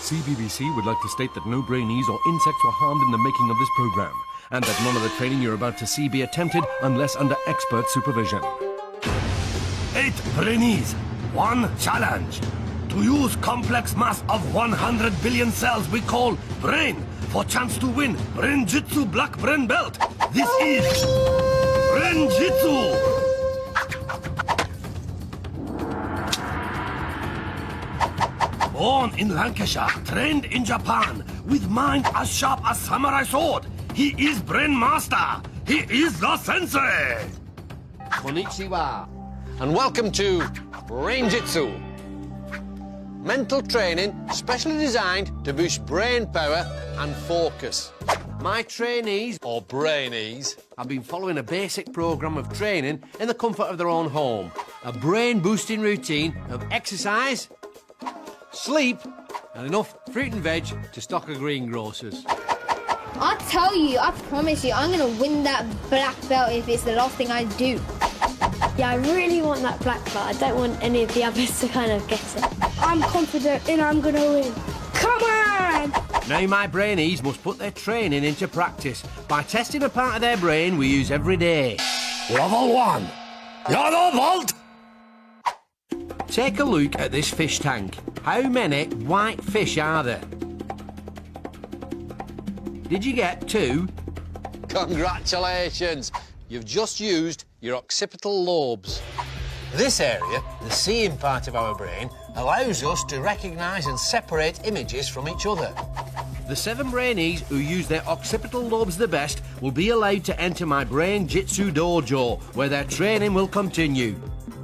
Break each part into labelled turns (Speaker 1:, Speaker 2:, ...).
Speaker 1: CBBC would like to state that no Brainees or insects were harmed in the making of this program, and that none of the training you're about to see be attempted unless under expert supervision.
Speaker 2: 8 Brainees, 1 challenge. To use complex mass of 100 billion cells we call brain for chance to win Brain-Jitsu black brain belt. This is Brain-Jitsu. Born in Lancashire, trained in Japan, with mind as sharp as samurai sword. He is Brain Master. He is the sensei.
Speaker 3: Konnichiwa, and welcome to Brain-Jitsu. Mental training specially designed to boost brain power and focus. My trainees, or Brainees, have been following a basic programme of training in the comfort of their own home. A brain-boosting routine of exercise, sleep, and enough fruit and veg to stock a greengrocers.
Speaker 4: I tell you, I promise you, I'm going to win that black belt if it's the last thing I do.
Speaker 5: Yeah, I really want that black belt. I don't want any of the others to kind of get it. I'm confident and I'm going to win. Come on!
Speaker 3: Now my Brainees must put their training into practice by testing a part of their brain we use every day.
Speaker 2: Level 1. Yellow vault.
Speaker 3: Take a look at this fish tank. How many white fish are there? Did you get 2? Congratulations! You've just used your occipital lobes. This area, the seeing part of our brain, allows us to recognise and separate images from each other. The 7 Brainees who use their occipital lobes the best will be allowed to enter my Brain-Jitsu dojo, where their training will continue.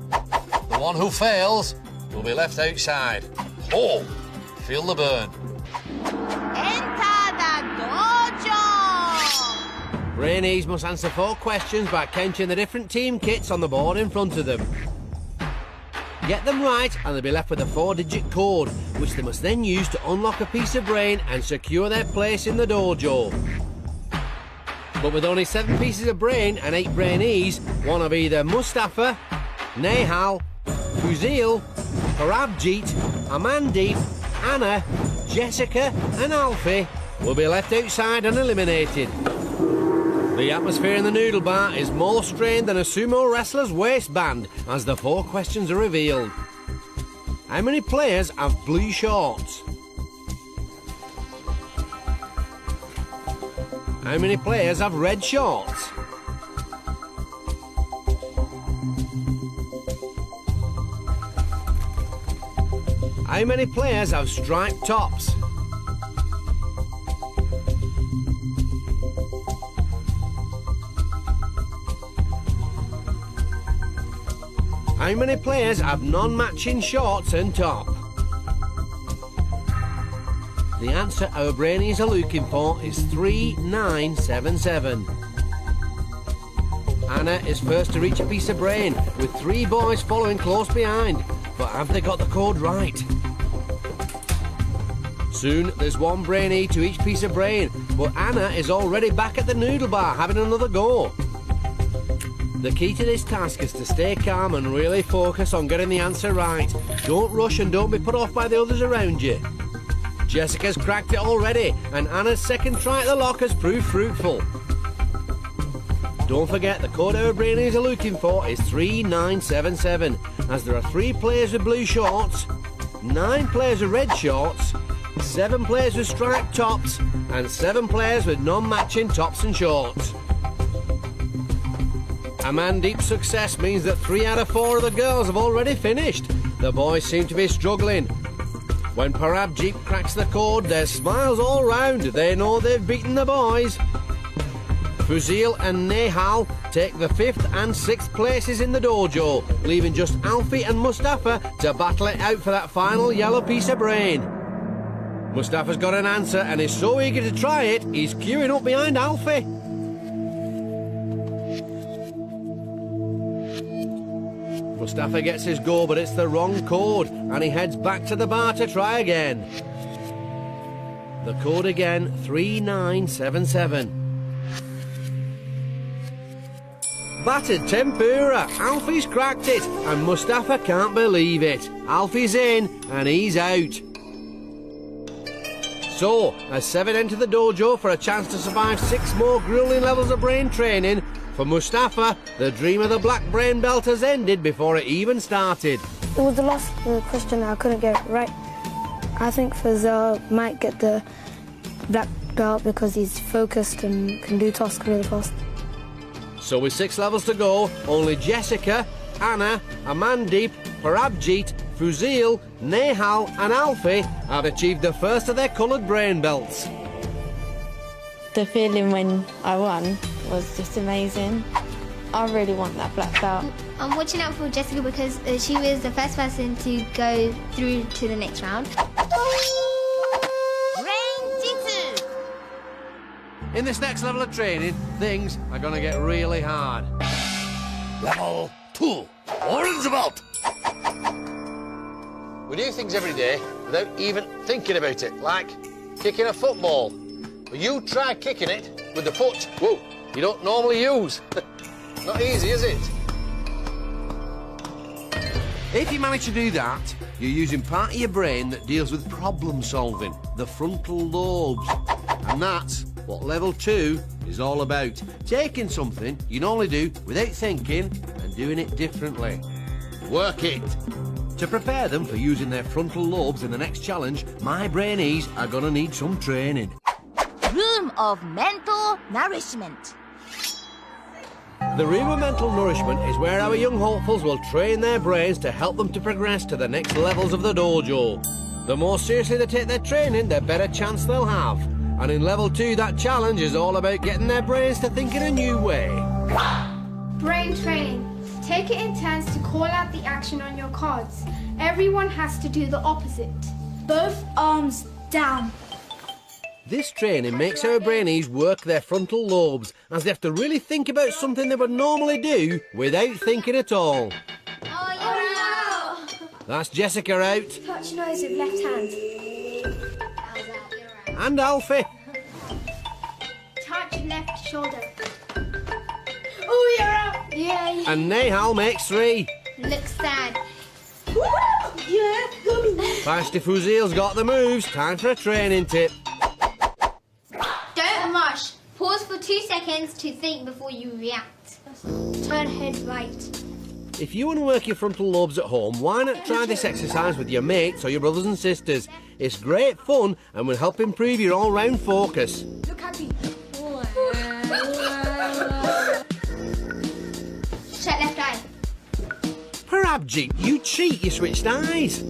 Speaker 3: The one who fails will be left outside. Oh, feel the burn.
Speaker 6: Enter the dojo!
Speaker 3: Brainees must answer 4 questions by counting the different team kits on the board in front of them. Get them right and they'll be left with a 4-digit code, which they must then use to unlock a piece of brain and secure their place in the dojo. But with only 7 pieces of brain and 8 Brainees, one of either Mustafa, Nehaal, Fuzail, Parabhjeet, Amandeep, Anna, Jessica and Alfie will be left outside and eliminated. The atmosphere in the noodle bar is more strained than a sumo wrestler's waistband as the 4 questions are revealed. How many players have blue shorts? How many players have red shorts? How many players have striped tops? How many players have non-matching shorts and top? The answer our Brainees are looking for is 3977. Anna is first to reach a piece of brain, with 3 boys following close behind. But have they got the code right? Soon there's 1 Brainee to each piece of brain, but Anna is already back at the noodle bar having another go. The key to this task is to stay calm and really focus on getting the answer right. Don't rush and don't be put off by the others around you. Jessica's cracked it already, and Anna's second try at the lock has proved fruitful. Don't forget the code our Brainees are looking for is 3977, as there are 3 players with blue shorts, 9 players with red shorts, 7 players with striped tops, and 7 players with non-matching tops and shorts. Amandeep's success means that 3 out of 4 of the girls have already finished. The boys seem to be struggling. When Parabhjeet cracks the code, there's smiles all round. They know they've beaten the boys. Fuzail and Nehaal take the 5th and 6th places in the dojo, leaving just Alfie and Mustafa to battle it out for that final yellow piece of brain. Mustafa's got an answer and is so eager to try it, he's queuing up behind Alfie. Mustafa gets his go, but it's the wrong code, and he heads back to the bar to try again. The code again, 3977. Battered tempura. Alfie's cracked it, and Mustafa can't believe it. Alfie's in, and he's out. So, as 7 enter the dojo for a chance to survive 6 more grueling levels of brain training, for Mustafa, the dream of the black brain belt has ended before it even started.
Speaker 5: It was the last question I couldn't get right. I think Fuzail might get the black belt because he's focused and can do tasks really fast.
Speaker 3: So with 6 levels to go, only Jessica, Anna, Amandeep, Parabhjeet, Fuzail, Nehaal and Alfie have achieved the first of their coloured brain belts.
Speaker 6: The feeling when I won was just amazing. I really want that black belt.
Speaker 4: I'm watching out for Jessica because she was the first person to go through to the next round.
Speaker 7: Brain-Jitsu!
Speaker 3: In this next level of training, things are going to get really hard.
Speaker 2: Level 2, orange belt.
Speaker 3: We do things every day without even thinking about it, like kicking a football. But you try kicking it with the foot, whoa, you don't normally use. Not easy, is it? If you manage to do that, you're using part of your brain that deals with problem solving, the frontal lobes. And that's what level 2 is all about. Taking something you normally do without thinking and doing it differently. Work it. To prepare them for using their frontal lobes in the next challenge, my Brainees are going to need some training.
Speaker 7: Room of mental nourishment.
Speaker 3: The room of mental nourishment is where our young hopefuls will train their brains to help them to progress to the next levels of the dojo. The more seriously they take their training, the better chance they'll have. And in level 2, that challenge is all about getting their brains to think in a new way.
Speaker 8: Brain training. Take it in turns to call out the action on your cards. Everyone has to do the opposite. Both arms down.
Speaker 3: This training makes our Brainees work their frontal lobes, as they have to really think about something they would normally do without thinking at all.
Speaker 4: Oh, you're out!
Speaker 3: That's Jessica out.
Speaker 5: Touch nose with left hand.
Speaker 3: And Alfie.
Speaker 8: Touch left shoulder. Oh, you're out! Yay!
Speaker 3: And Nehaal makes 3.
Speaker 4: Looks sad.
Speaker 5: Yeah,
Speaker 3: Feisty Fuzail's got the moves. Time for a training tip.
Speaker 4: Don't rush. Pause for 2 seconds to think before you react.
Speaker 8: Turn head right.
Speaker 3: If you want to work your frontal lobes at home, why not try this exercise with your mates or your brothers and sisters? It's great fun and will help improve your all-round focus.
Speaker 8: Look at me.
Speaker 4: Shut left eye.
Speaker 3: Parabhjeet, you cheat, you switched eyes.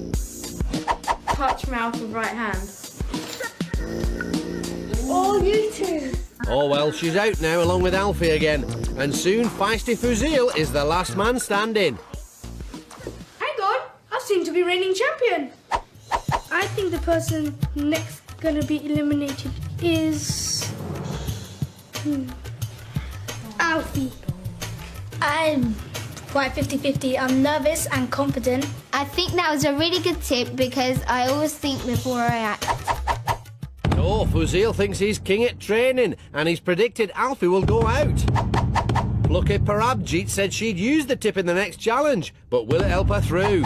Speaker 6: Touch mouth with right hand.
Speaker 5: Oh, you two.
Speaker 3: Oh well, she's out now along with Alfie again. And soon Feisty Fuzail is the last man standing.
Speaker 8: Hang on. I seem to be reigning champion. I think the person next gonna be eliminated is... Alfie.
Speaker 5: I'm quite 50-50. I'm nervous and confident.
Speaker 4: I think that was a really good tip because I always think before I act.
Speaker 3: Oh, Fuzail thinks he's king at training and he's predicted Alfie will go out. Lucky Parabhjeet said she'd use the tip in the next challenge, but will it help her through?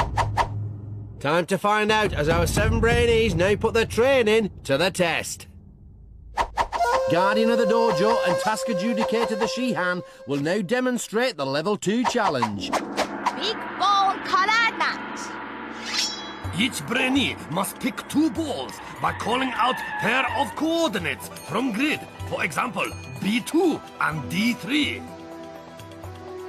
Speaker 3: Time to find out as our 7 Brainees now put their training to the test. Guardian of the dojo and task adjudicator the Shihan will now demonstrate the level 2 challenge.
Speaker 7: Big ball color match.
Speaker 2: Each Brainee must pick 2 balls by calling out pair of coordinates from grid. For example, B2 and D3.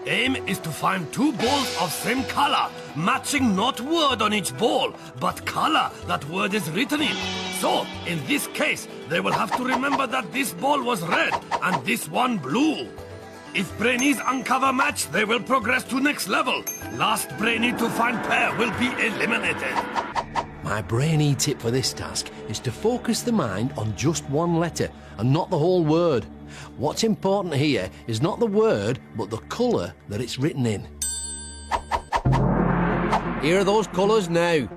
Speaker 2: Aim is to find 2 balls of same color, matching not word on each ball, but color that word is written in. So, in this case, they will have to remember that this ball was red and this one blue. If Brainees uncover match, they will progress to next level. Last Brainee to find pair will be eliminated.
Speaker 1: My Brainee tip for this task is to focus the mind on just one letter and not the whole word. What's important here is not the word, but the colour that it's written in.
Speaker 3: Here are those colours now.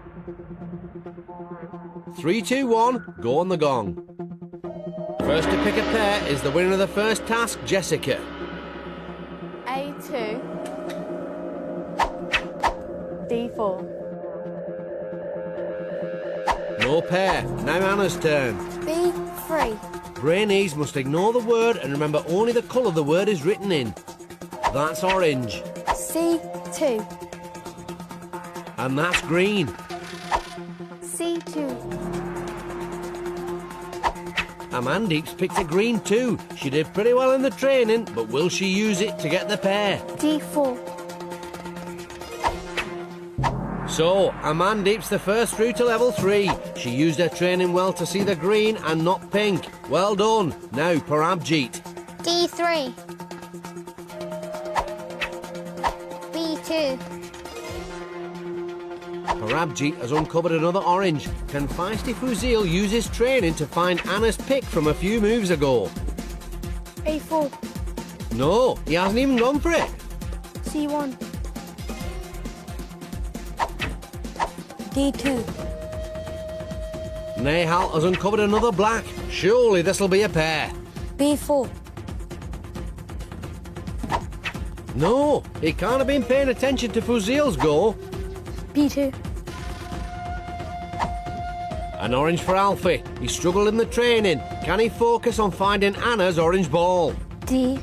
Speaker 3: 3, 2, 1, go on the gong. First to pick a pair is the winner of the first task, Jessica.
Speaker 6: A2. D4.
Speaker 3: No pair. Now Anna's turn.
Speaker 5: B3.
Speaker 3: Brainees must ignore the word and remember only the colour the word is written in. That's orange.
Speaker 5: C2.
Speaker 3: And that's green.
Speaker 5: C2.
Speaker 3: Amandeep's picked a green too. She did pretty well in the training, but will she use it to get the pair?
Speaker 5: D4.
Speaker 3: So, Amandeep's the first through to level 3. She used her training well to see the green and not pink. Well done. Now, Parabhjeet.
Speaker 4: D3. B2.
Speaker 3: Parabhjeet has uncovered another orange. Can feisty Fuzail use his training to find Anna's pick from a few moves ago?
Speaker 5: A4.
Speaker 3: No, he hasn't even gone for it.
Speaker 5: C1. D2.
Speaker 3: Nehaal has uncovered another black. Surely this'll be a pair.
Speaker 5: B4.
Speaker 3: No, he can't have been paying attention to Fuzail's go.
Speaker 5: B2.
Speaker 3: An orange for Alfie. He struggled in the training. Can he focus on finding Anna's orange ball?
Speaker 5: D2.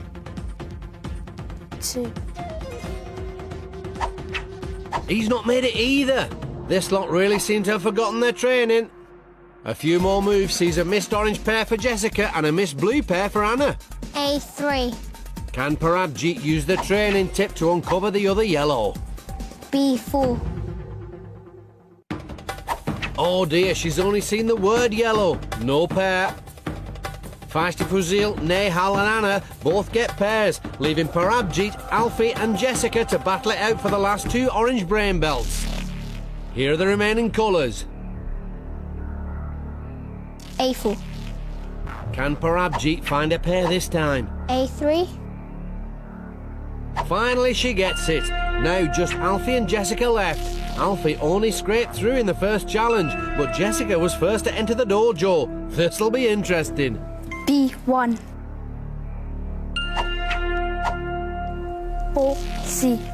Speaker 3: He's not made it either. This lot really seem to have forgotten their training. A few more moves sees a missed orange pair for Jessica and a missed blue pair for Anna.
Speaker 4: A3.
Speaker 3: Can Parabhjeet use the training tip to uncover the other yellow?
Speaker 4: B4.
Speaker 3: Oh dear, she's only seen the word yellow. No pair. Feisty Fuzail, Nehaal and Anna both get pairs, leaving Parabhjeet, Alfie and Jessica to battle it out for the last 2 orange brain belts. Here are the remaining colours.
Speaker 4: A4.
Speaker 3: Can Parabhjeet find a pair this time?
Speaker 4: A3.
Speaker 3: Finally she gets it. Now just Alfie and Jessica left. Alfie only scraped through in the first challenge, but Jessica was first to enter the dojo. This'll be interesting.
Speaker 5: B1. 4C.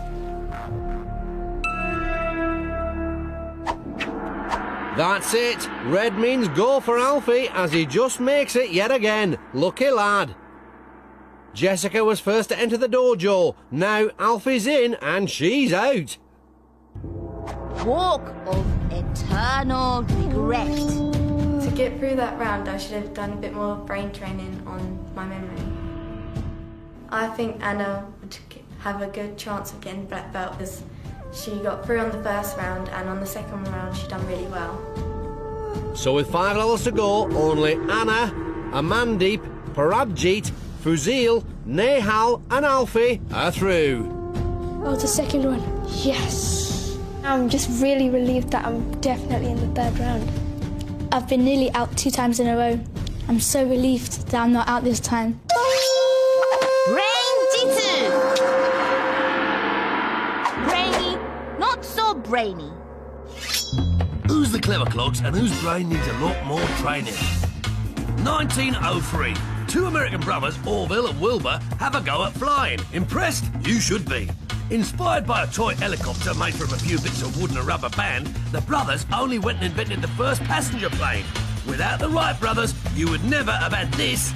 Speaker 3: That's it. Red means go for Alfie as he just makes it yet again. Lucky lad. Jessica was first to enter the dojo. Now Alfie's in and she's out.
Speaker 7: Walk of eternal regret.
Speaker 6: To get through that round, I should have done a bit more brain training on my memory. I think Anna would have a good chance of getting black belt because she got through on the first round and on the second round she done really well.
Speaker 3: So with 5 levels to go, only Anna, Amandeep, Parabhjeet, Fuzail, Nehaal and Alfie are through.
Speaker 8: Oh, the second one. Yes. I'm just really relieved that I'm definitely in the 3rd round.
Speaker 5: I've been nearly out 2 times in a row. I'm so relieved that I'm not out this time.
Speaker 7: Brain-Jitsu. Brainy, not so brainy.
Speaker 2: Who's the clever clogs and whose brain needs a lot more training? 1903. 2 American brothers, Orville and Wilbur, have a go at flying. Impressed? You should be. Inspired by a toy helicopter made from a few bits of wood and a rubber band, the brothers only went and invented the first passenger plane. Without the Wright brothers, you would never have had this,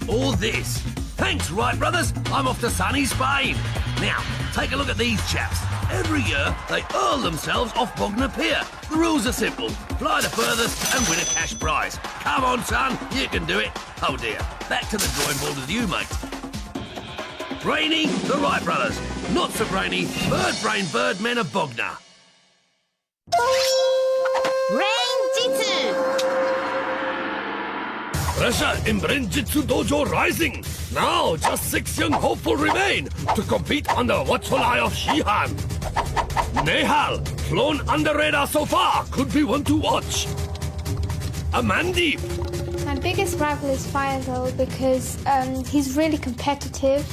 Speaker 2: or this. Thanks, Wright brothers. I'm off to sunny Spain. Now, take a look at these chaps. Every year, they hurl themselves off Bognor Pier. The rules are simple. Fly the furthest and win a cash prize. Come on, son. You can do it. Oh, dear. Back to the drawing board with you, mate. Brainy, the Wright brothers. Not so brainy, bird men of Bognor.
Speaker 7: Brain-Jitsu.
Speaker 2: Pressure in Brain-Jitsu dojo rising. Now just 6 young hopeful remain to compete under the watchful eye of Shihan. Nehaal, flown under radar so far, could be one to watch. Amandeep.
Speaker 8: My biggest rival is Fuzail because he's really competitive.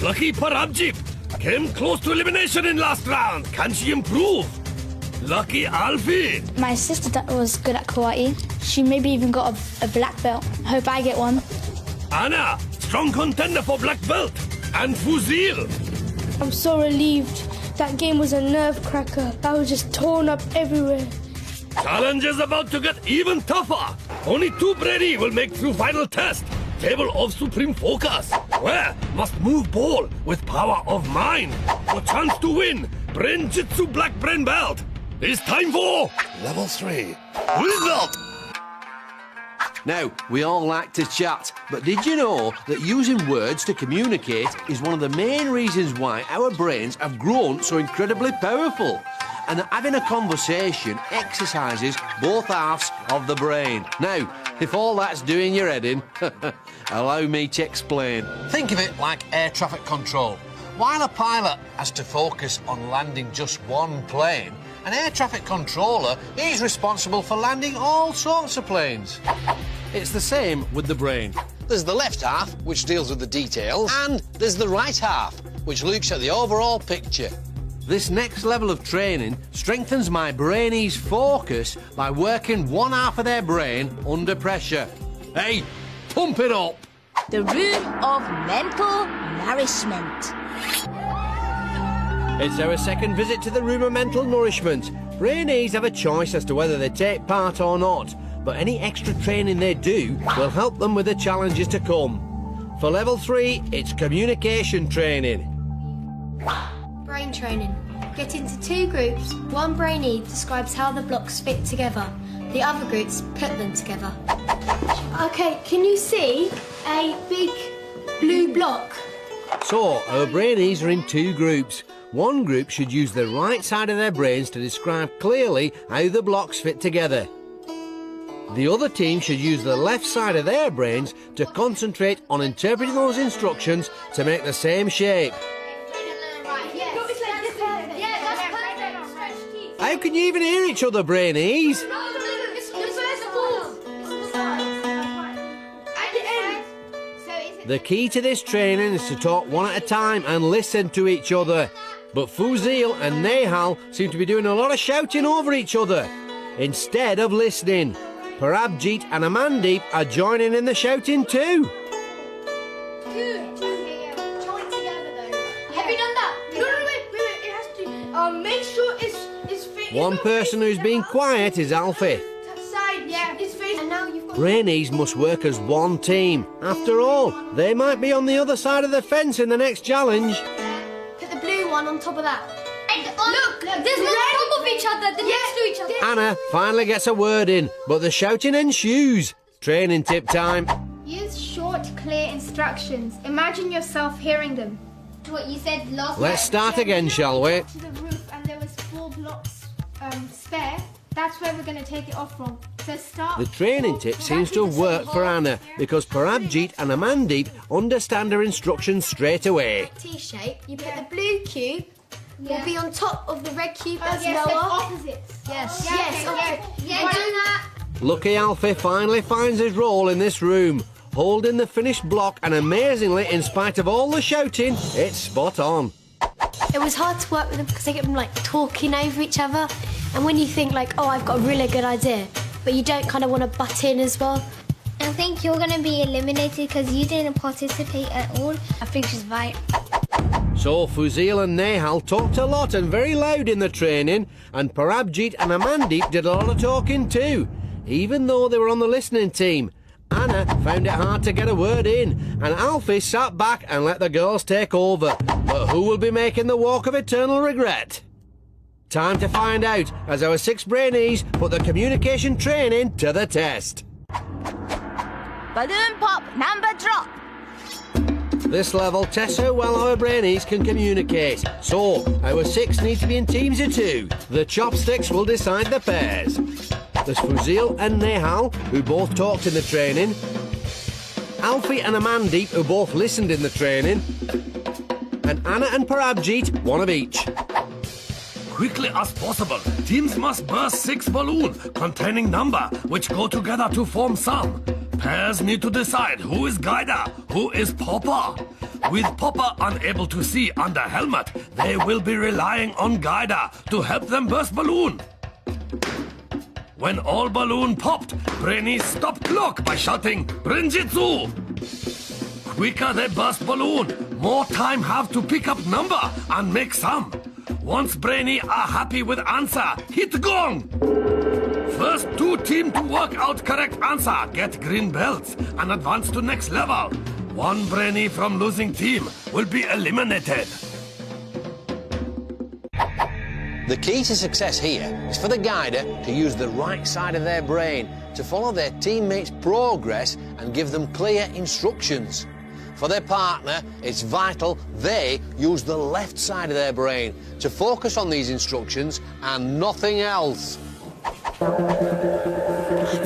Speaker 2: Lucky Parabhjeet came close to elimination in last round. Can she improve? Lucky Alfie.
Speaker 5: My sister was good at karate. She maybe even got a black belt. Hope I get one.
Speaker 2: Anna, strong contender for black belt. And Fuzail.
Speaker 8: I'm so relieved. That game was a nerve cracker. I was just torn up everywhere.
Speaker 2: Challenge is about to get even tougher. Only 2 Brainees will make through final test. Table of supreme focus. Where must move ball with power of mind. For chance to win Brain-Jitsu black brain belt. It's time for level 3. Result.
Speaker 1: Now, we all like to chat, but did you know that using words to communicate is one of the main reasons why our brains have grown so incredibly powerful? And that having a conversation exercises both halves of the brain. Now, if all that's doing your head in, allow me to explain.
Speaker 3: Think of it like air traffic control. While a pilot has to focus on landing just one plane, an air traffic controller is responsible for landing all sorts of planes.
Speaker 1: It's the same with the brain.
Speaker 3: There's the left half, which deals with the details, and there's the right half, which looks at the overall picture.
Speaker 1: This next level of training strengthens my Brainees' focus by working one half of their brain under pressure. Hey, pump it up!
Speaker 7: The room of mental nourishment.
Speaker 3: It's our second visit to the room of mental nourishment. Brainees have a choice as to whether they take part or not, but any extra training they do will help them with the challenges to come. For level 3, it's communication training.
Speaker 8: Brain training. Get into 2 groups. One brainee describes how the blocks fit together. The other groups put them together. Okay, can you see a big blue block?
Speaker 3: So, our Brainees are in 2 groups. One group should use the right side of their brains to describe clearly how the blocks fit together. The other team should use the left side of their brains to concentrate on interpreting those instructions to make the same shape. How can you even hear each other, Brainees? The key to this training is to talk one at a time and listen to each other. But Fuzail and Nehaal seem to be doing a lot of shouting over each other instead of listening. Parabhjeet and Amandeep are joining in the shouting too.
Speaker 8: Make sure it's
Speaker 3: One person who's been quiet is Alfie. Brainees must work as one team. After all, they might be on the other side of the fence in the next challenge.
Speaker 8: Put the blue one on top of that. Look, there's one on top of each other. They're next to each other.
Speaker 3: Anna finally gets a word in, but the shouting ensues. Training tip time.
Speaker 8: Use short, clear instructions. Imagine yourself hearing them.
Speaker 4: What you said last
Speaker 3: Let's start again, shall we?
Speaker 8: To the roof, and there was 4 blocks spare. That's where we're going to take it off from. So start.
Speaker 3: The training tip seems to have worked for Anna because Parabhjeet and Amandeep understand her instructions straight away.
Speaker 8: T-shape. You put the blue cube. Will be on top of the red cube that's
Speaker 4: yes,
Speaker 8: lower.
Speaker 4: Opposites.
Speaker 8: Yes.
Speaker 4: Yeah, do that.
Speaker 3: Lucky Alfie finally finds his role in this room, holding the finished block, and amazingly, in spite of all the shouting, it's spot on.
Speaker 9: It was hard to work with them because they kept like talking over each other, and when you think like, oh, I've got a really good idea, but you don't kind of want to butt in as well.
Speaker 4: I think you're going to be eliminated because you didn't participate at all.
Speaker 9: I think she's right.
Speaker 3: So Fuzail and Nehaal talked a lot and very loud in the training, and Parabhjeet and Amandeep did a lot of talking too, even though they were on the listening team. Anna found it hard to get a word in, and Alfie sat back and let the girls take over. But who will be making the walk of eternal regret? Time to find out as our 6 Brainees put the communication training to the test.
Speaker 7: Balloon pop, number drop.
Speaker 3: This level tests how well our Brainees can communicate. So, our 6 need to be in teams of 2. The chopsticks will decide the pairs. There's Fuzail and Nehaal, who both talked in the training. Alfie and Amandeep, who both listened in the training. And Anna and Parabhjeet, one of each.
Speaker 2: Quickly as possible, teams must burst 6 balloons containing number which go together to form sum. Pairs need to decide who is guider, who is popper. With popper unable to see under helmet, they will be relying on guider to help them burst balloon. When all balloon popped, Brainees stop clock by shouting Brain-Jitsu. Quicker they burst balloon, more time have to pick up number and make sum. Once Brainy are happy with answer, hit gong. First 2 team to work out correct answer get green belts and advance to next level. 1 Brainee from losing team will be eliminated.
Speaker 1: The key to success here is for the guider to use the right side of their brain to follow their teammates' progress and give them clear instructions. For their partner, it's vital they use the left side of their brain to focus on these instructions and nothing else.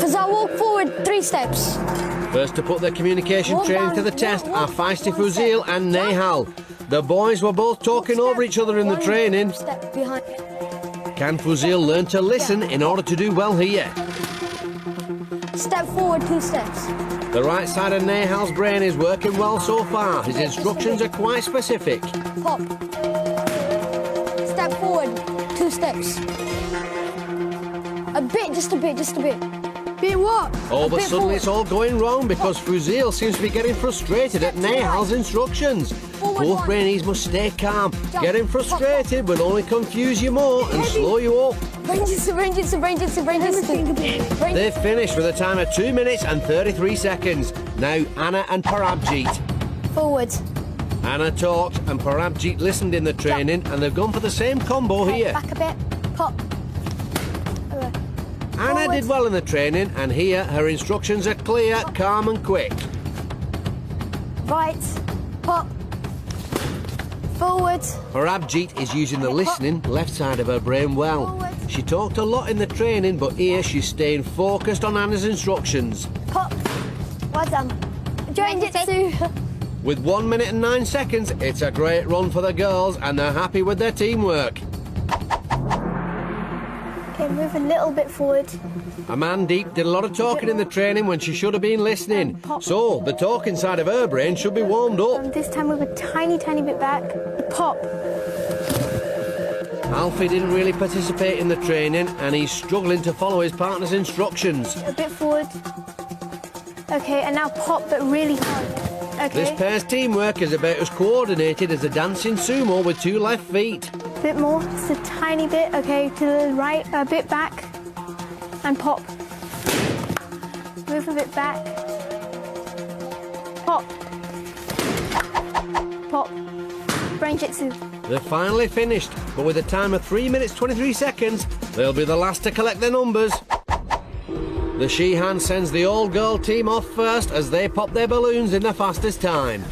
Speaker 5: Fuzail, walk forward 3 steps.
Speaker 3: First to put their communication training to the test are feisty Fuzail and Nehaal. The boys were both talking over each other in the training.
Speaker 5: Step behind.
Speaker 3: Can Fuzail learn to listen in order to do well here?
Speaker 5: Step forward 2 steps.
Speaker 3: The right side of Nehaal's brain is working well so far. His instructions are quite specific.
Speaker 5: Pop. Step forward 2 steps. A bit, just a bit. Bit what?
Speaker 3: Oh, but
Speaker 5: bit
Speaker 3: suddenly
Speaker 5: forward.
Speaker 3: it's all going wrong because Fuzail seems to be getting frustrated at Nehaal's instructions. Both Brainees must stay calm. Getting frustrated will only confuse you more and slow you up.
Speaker 5: Brain-Jitsu.
Speaker 3: They've finished with a time of 2 minutes and 33 seconds. Now Anna and Parabhjeet.
Speaker 5: Forward.
Speaker 3: Anna talked and Parabhjeet listened in the training and they've gone for the same combo here.
Speaker 5: Back a bit. Pop.
Speaker 3: Anna did well in the training and here her instructions are clear, calm and quick.
Speaker 5: Right. Pop. Forward.
Speaker 3: Parabhjeet is using the listening left side of her brain well.
Speaker 5: Forward.
Speaker 3: She talked a lot in the training, but here she's staying focused on Anna's instructions.
Speaker 5: Pop. Well done. Brain-Jitsu.
Speaker 3: With 1 minute and 9 seconds, it's a great run for the girls and they're happy with their teamwork.
Speaker 5: Okay, move a little bit forward.
Speaker 3: Amandeep did a lot of talking in the training when she should have been listening. So, the talking side of her brain should be warmed up.
Speaker 5: This time move a tiny bit back. Pop.
Speaker 3: Alfie didn't really participate in the training and he's struggling to follow his partner's instructions.
Speaker 5: A bit forward. Okay, and now pop, but really hard. Okay.
Speaker 3: This pair's teamwork is about as coordinated as a dancing sumo with 2 left feet.
Speaker 5: A bit more, just a tiny bit. Okay, to the right, a bit back. And pop. Move a bit back. Pop. Pop. Brain-Jitsu.
Speaker 3: They're finally finished, but with a time of 3 minutes 23 seconds, they'll be the last to collect their numbers. The she-hand sends the all-girl team off first as they pop their balloons in the fastest time.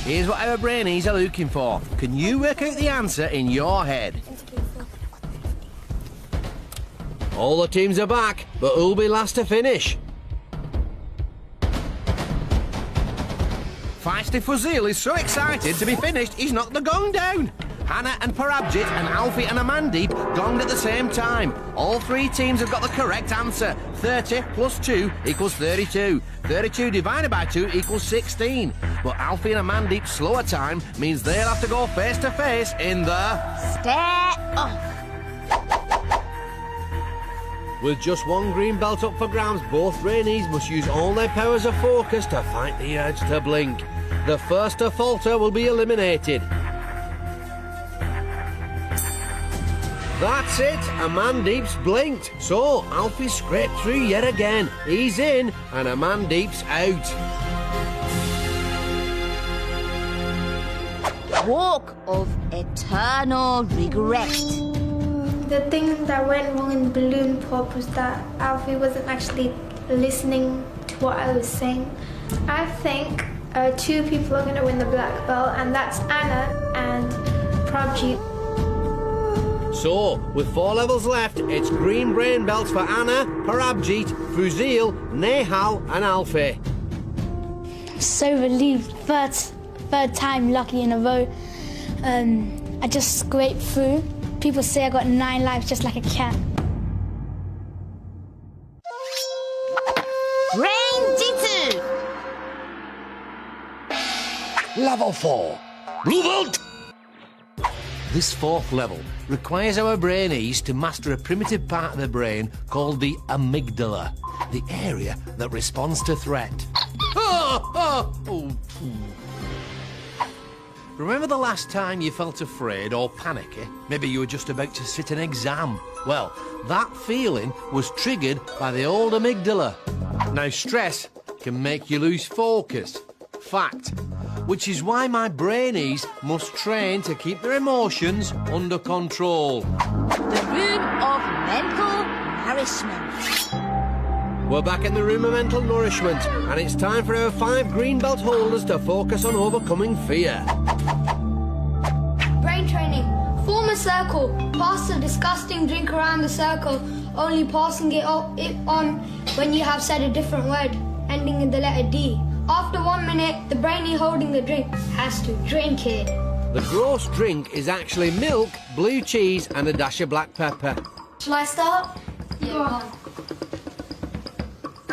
Speaker 3: Here's what our Brainees are looking for. Can you work out the answer in your head? All the teams are back, but who'll be last to finish? Feisty Fuzail is so excited to be finished, he's knocked the gong down. Hannah and Parabhjeet and Alfie and Amandeep gonged at the same time. All 3 teams have got the correct answer. 30 plus 2 equals 32. 32 divided by 2 equals 16. But Alfie and Amandeep's slower time means they'll have to go face to face in the...
Speaker 7: Stare off.
Speaker 3: With just 1 green belt up for grabs, both Brainees must use all their powers of focus to fight the urge to blink. The first to falter will be eliminated. That's it, Amandeep's blinked. So, Alfie scraped through yet again. He's in, and Amandeep's out.
Speaker 7: Walk of eternal regret.
Speaker 6: The thing that went wrong in balloon pop was that Alfie wasn't actually listening to what I was saying. I think 2 people are going to win the black belt, and that's Anna and Parabhjeet.
Speaker 3: So, with 4 levels left, it's green brain belts for Anna, Parabhjeet, Fuzail, Nehaal and Alfie.
Speaker 9: So relieved. Third time lucky in a row. I just scraped through. People say I got 9 lives just like a cat.
Speaker 7: Brain-Jitsu.
Speaker 1: Level 4.
Speaker 2: Blue belt!
Speaker 1: This 4th level requires our Brainees to master a primitive part of the brain called the amygdala, the area that responds to threat. Remember the last time you felt afraid or panicky? Maybe you were just about to sit an exam. Well, that feeling was triggered by the old amygdala. Now, stress can make you lose focus. Fact. Which is why my Brainees must train to keep their emotions under control.
Speaker 7: The room of mental nourishment.
Speaker 3: We're back in the room of mental nourishment, and it's time for our 5 green belt holders to focus on overcoming fear.
Speaker 8: Brain training. Form a circle. Pass the disgusting drink around the circle, only passing it on when you have said a different word, ending in the letter D. After 1 minute, the brainy holding the drink has to drink it.
Speaker 3: The gross drink is actually milk, blue cheese, and a dash of black pepper.
Speaker 8: Shall I start? Yeah.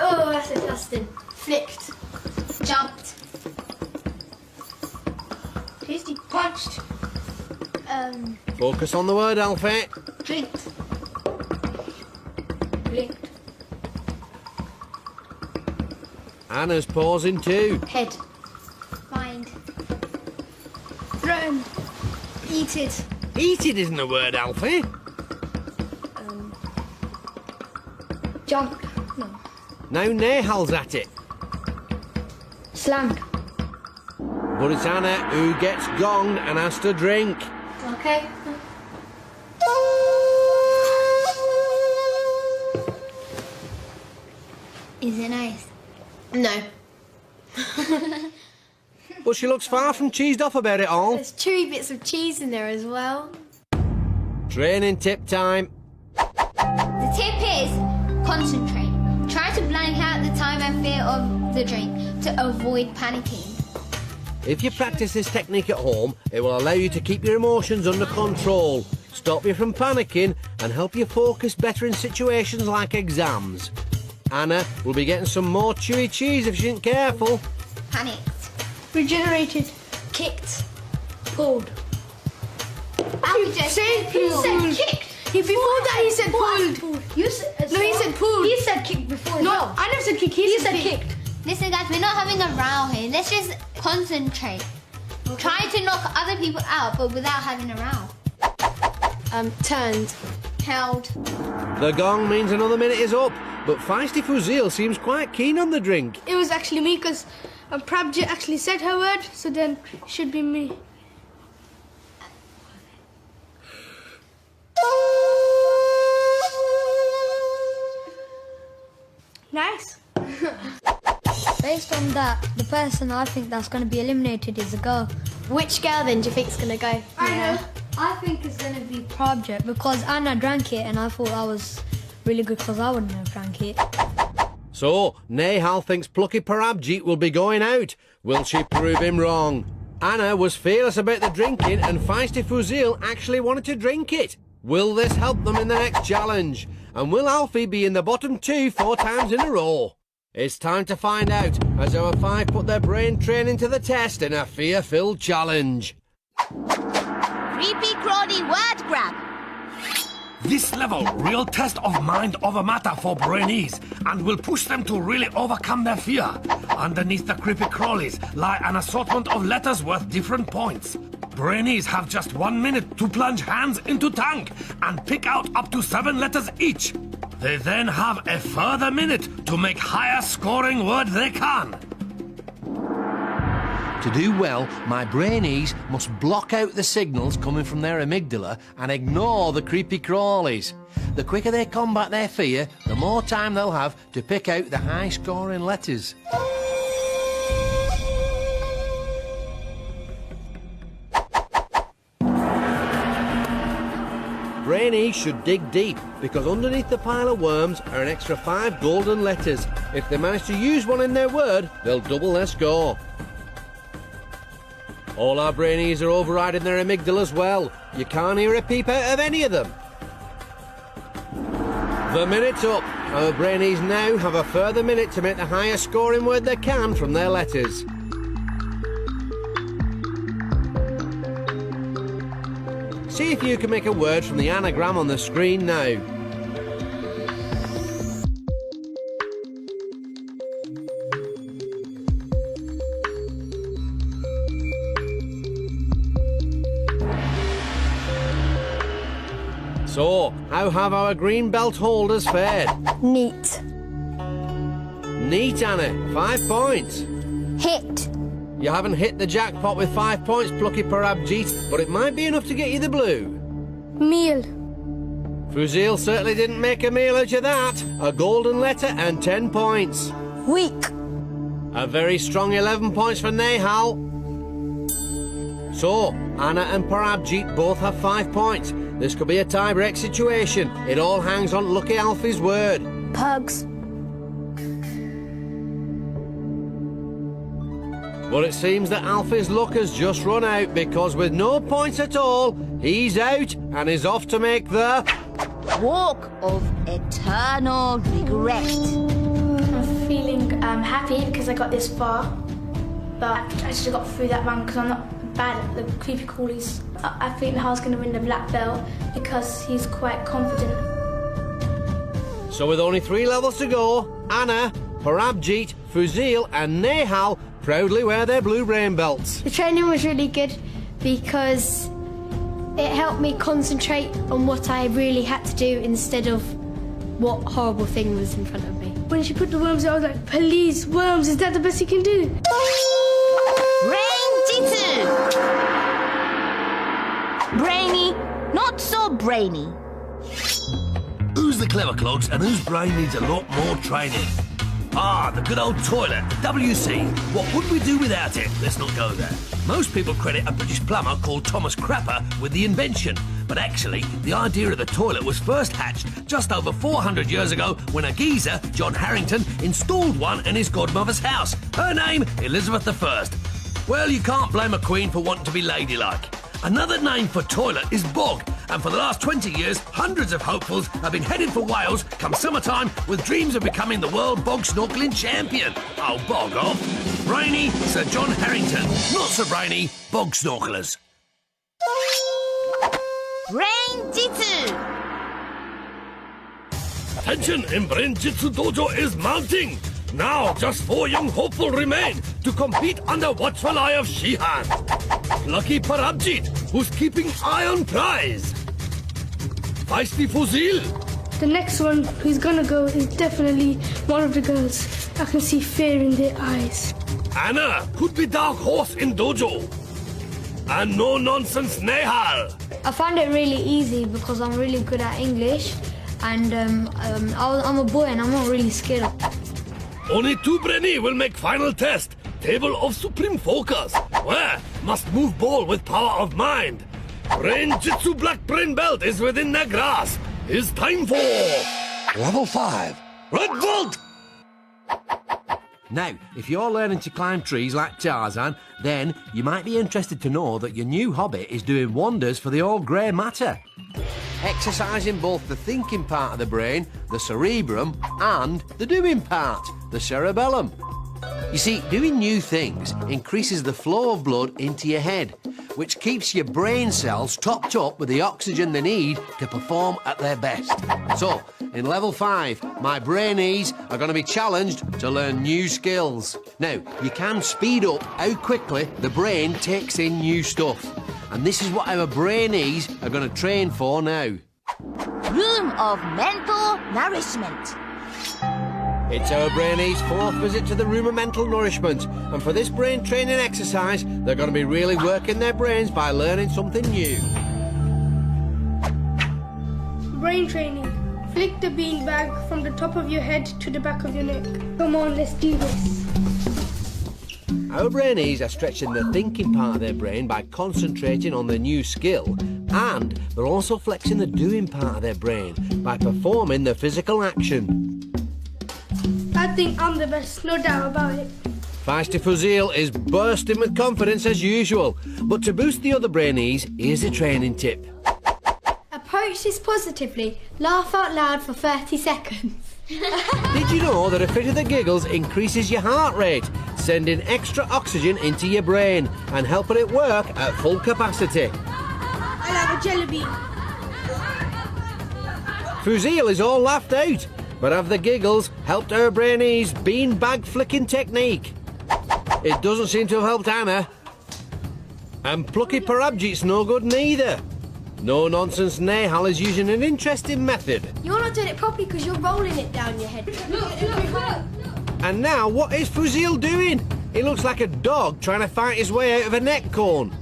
Speaker 8: Oh, that's disgusting. Flicked.
Speaker 4: Jumped.
Speaker 8: Tasty. Punched.
Speaker 3: Focus on the word, Alfie.
Speaker 8: Drinked. Blinked.
Speaker 3: Anna's pausing too.
Speaker 8: Head.
Speaker 4: Mind.
Speaker 8: Thrown. Eated.
Speaker 3: Eated isn't a word, Alfie.
Speaker 8: Jumped. No.
Speaker 3: Now Nehaal's at it.
Speaker 8: Slammed.
Speaker 3: But it's Anna who gets gonged and has to drink.
Speaker 8: Okay.
Speaker 4: Is it nice?
Speaker 8: No.
Speaker 3: But she looks far from cheesed off about it all.
Speaker 8: There's chewy bits of cheese in there as well.
Speaker 3: Training tip time.
Speaker 4: The tip is concentrate. Try to blank out the time and fear of the drink to avoid panicking.
Speaker 3: If you practice this technique at home, it will allow you to keep your emotions under control, stop you from panicking, and help you focus better in situations like exams. Anna will be getting some more chewy cheese if she isn't careful.
Speaker 4: Panicked.
Speaker 8: Regenerated. Kicked. Pulled.
Speaker 4: Alfie just said kicked.
Speaker 8: Before that he said pulled.
Speaker 4: You said,
Speaker 8: No, he said pulled.
Speaker 4: He said kicked before.
Speaker 8: No, I never said kick. He said kicked.
Speaker 4: Listen, guys, we're not having a row here. Let's just concentrate. Try to knock other people out, but without having a row.
Speaker 8: Turned.
Speaker 4: Held.
Speaker 3: The gong means another minute is up, but feisty Fuzail seems quite keen on the drink.
Speaker 8: It was actually me because Parabhjeet actually said her word, so then it should be me. Nice.
Speaker 9: Based on that, the person I think that's going to be eliminated is a girl.
Speaker 8: Which girl then do you think is going to go?
Speaker 9: I know. I think it's going to be Parabhjeet because Anna drank it and I thought that was really good because I wouldn't have drank it.
Speaker 3: So, Nehaal thinks plucky Parabhjeet will be going out. Will she prove him wrong? Anna was fearless about the drinking and feisty Fuzail actually wanted to drink it. Will this help them in the next challenge? And will Alfie be in the bottom 2 4 times in a row? It's time to find out as our 5 put their brain training to the test in a fear-filled challenge.
Speaker 7: Creepy crawly word grab.
Speaker 2: This level, real test of mind over matter for Brainees, and will push them to really overcome their fear. Underneath the creepy crawlies lie an assortment of letters worth different points. Brainees have just 1 minute to plunge hands into tank and pick out up to 7 letters each. They then have a further minute to make higher scoring word they can.
Speaker 1: To do well, my Brainees must block out the signals coming from their amygdala and ignore the creepy crawlies. The quicker they combat their fear, the more time they'll have to pick out the high-scoring letters.
Speaker 3: Brainees should dig deep because underneath the pile of worms are an extra 5 golden letters. If they manage to use one in their word, they'll double their score. All our Brainees are overriding their amygdala as well. You can't hear a peep out of any of them. The minute's up. Our Brainees now have a further minute to make the highest scoring word they can from their letters. See if you can make a word from the anagram on the screen now. So, how have our green belt holders fared?
Speaker 5: Neat.
Speaker 3: Neat, Anna. 5 points.
Speaker 5: Hit.
Speaker 3: You haven't hit the jackpot with 5 points, Plucky Parabhjeet, but it might be enough to get you the blue.
Speaker 5: Meal.
Speaker 3: Fuzail certainly didn't make a meal out of that. A golden letter and 10 points.
Speaker 5: Weak.
Speaker 3: A very strong 11 points for Nehaal. So, Anna and Parabhjeet both have 5 points. This could be a tie-break situation. It all hangs on Lucky Alfie's word.
Speaker 5: Pugs.
Speaker 3: But it seems that Alfie's luck has just run out because with no points at all, he's out and is off to make the...
Speaker 7: Walk of eternal regret.
Speaker 9: I'm feeling happy because I got this far, but I just got through that one because I'm not bad at the creepy crawlies. I think Nehal's going to win the black belt because he's quite confident.
Speaker 3: So with only 3 levels to go, Anna, Parabhjeet, Fuzail and Nehaal proudly wear their blue brain belts.
Speaker 8: The training was really good because it helped me concentrate on what I really had to do instead of what horrible thing was in front of me.
Speaker 9: When she put the worms out, I was like, please, worms, is that the best you can do?
Speaker 7: Brain-Jitsu! Brainy, not so brainy.
Speaker 2: Who's the clever clogs and whose brain needs a lot more training? Ah, the good old toilet, the WC. What would we do without it? Let's not go there. Most people credit a British plumber called Thomas Crapper with the invention. But actually, the idea of the toilet was first hatched just over 400 years ago when a geezer, John Harrington, installed one in his godmother's house. Her name, Elizabeth I. Well, you can't blame a queen for wanting to be ladylike. Another name for toilet is bog, and for the last 20 years, hundreds of hopefuls have been headed for Wales come summertime with dreams of becoming the world bog snorkeling champion. Oh, bog off. Brainy, Sir John Harrington. Not so brainy, bog snorkelers.
Speaker 7: Brain-Jitsu!
Speaker 2: Tension in Brain-Jitsu dojo is mounting. Now, just 4 young hopeful remain to compete under watchful eye of Shihan. Lucky Parabhjeet, who's keeping eye on prize. Feisty Fuzail.
Speaker 9: The next one who's gonna go is definitely one of the girls. I can see fear in their eyes.
Speaker 2: Anna could be dark horse in dojo. And no-nonsense Nehaal.
Speaker 8: I find it really easy because I'm really good at English and I'm a boy and I'm not really skilled.
Speaker 2: Only 2 Brainees will make final test. Table of supreme focus. Where must move ball with power of mind. Brain-Jitsu black brain belt is within their grasp. It's time for... Level 5. Red Vault!
Speaker 1: Now, if you're learning to climb trees like Tarzan, then you might be interested to know that your new hobby is doing wonders for the old grey matter. Exercising both the thinking part of the brain, the cerebrum, and the doing part, the cerebellum. You see, doing new things increases the flow of blood into your head, which keeps your brain cells topped up with the oxygen they need to perform at their best. So, in level 5, my Brainees are going to be challenged to learn new skills. Now, you can speed up how quickly the brain takes in new stuff. And this is what our Brainees are going to train for now.
Speaker 7: Room of mental nourishment.
Speaker 3: It's our Brainees' 4th visit to the room of mental nourishment, and for this brain training exercise, they're going to be really working their brains by learning something new.
Speaker 9: Brain training. Flick the beanbag from the top of your head to the back of your neck. Come on, let's do this.
Speaker 3: Our Brainees are stretching the thinking part of their brain by concentrating on their new skill, and they're also flexing the doing part of their brain by performing the physical action.
Speaker 9: I think I'm the best, no doubt about it.
Speaker 3: Feisty Fuzail is bursting with confidence as usual, but to boost the other Brainees, here's a training tip.
Speaker 8: Approach this positively. Laugh out loud for 30 seconds.
Speaker 3: Did you know that a fit of the giggles increases your heart rate, sending extra oxygen into your brain and helping it work at full capacity?
Speaker 9: I like a jelly bean.
Speaker 3: Fuzail is all laughed out, but have the giggles helped her Brainees' beanbag flicking technique? It doesn't seem to have helped Anna. And Plucky Parabhjeet's no good neither. No Nonsense Nehaal is using an interesting method.
Speaker 8: You're not doing it properly because you're rolling it down your head. Look.
Speaker 3: And now, what is Fuzail doing? He looks like a dog trying to fight his way out of a neck cone.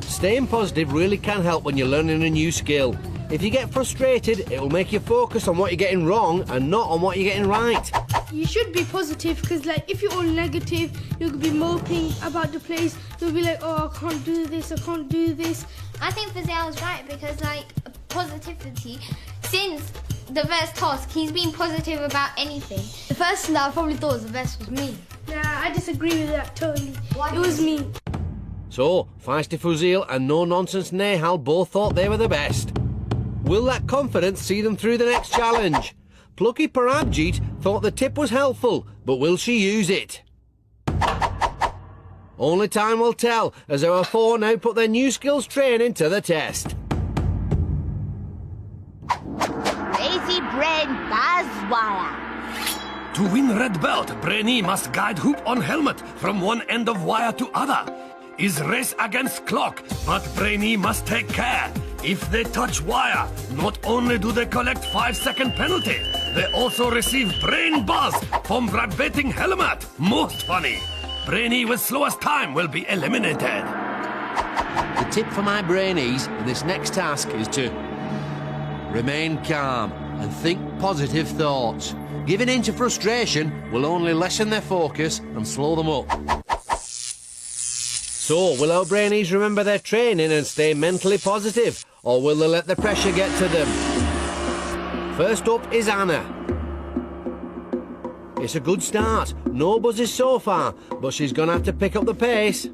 Speaker 3: Staying positive really can help when you're learning a new skill. If you get frustrated, it will make you focus on what you're getting wrong and not on what you're getting right.
Speaker 10: You should be positive because, like, if you're all negative, you'll be moping about the place. You'll be like, oh, I can't do this, I can't do this.
Speaker 4: I think Fuzail is right because, like, positivity, since the first task, he's been positive about anything.
Speaker 8: The person that I probably thought was the best was me.
Speaker 10: Nah, I disagree with that totally. It was me.
Speaker 3: So, Feisty Fuzail and No Nonsense Nehaal both thought they were the best. Will that confidence see them through the next challenge? Plucky Parabhjeet thought the tip was helpful, but will she use it? Only time will tell, as our four now put their new skills training to the test.
Speaker 7: Crazy Brain Buzz Wire.
Speaker 2: To win red belt, Brainee must guide hoop on helmet from one end of wire to other. Is race against clock, but Brainee must take care. If they touch wire, not only do they collect 5-second penalty, they also receive brain buzz from vibrating helmet. Most funny. Brainee with slowest time will be eliminated.
Speaker 1: The tip for my Brainees in this next task is to remain calm and think positive thoughts. Giving in to frustration will only lessen their focus and slow them up.
Speaker 3: So, will our Brainees remember their training and stay mentally positive, or will they let the pressure get to them? First up is Anna. It's a good start. No buzzes so far, but she's going to have to pick up the pace.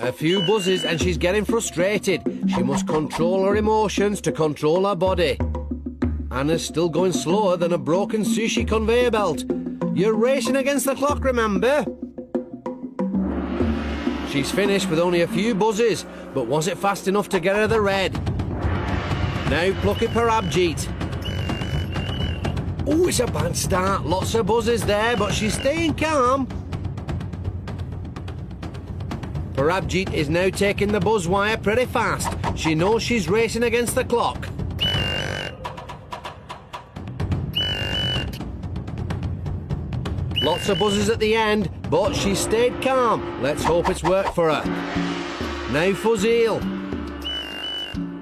Speaker 3: A few buzzes and she's getting frustrated. She must control her emotions to control her body. Anna's still going slower than a broken sushi conveyor belt. You're racing against the clock, remember? She's finished with only a few buzzes, but was it fast enough to get her the red? Now Plucky Parabhjeet. Oh, it's a bad start. Lots of buzzes there, but she's staying calm. Parabhjeet is now taking the buzz wire pretty fast. She knows she's racing against the clock. Lots of buzzes at the end, but she stayed calm. Let's hope it's worked for her. Now Fuzail.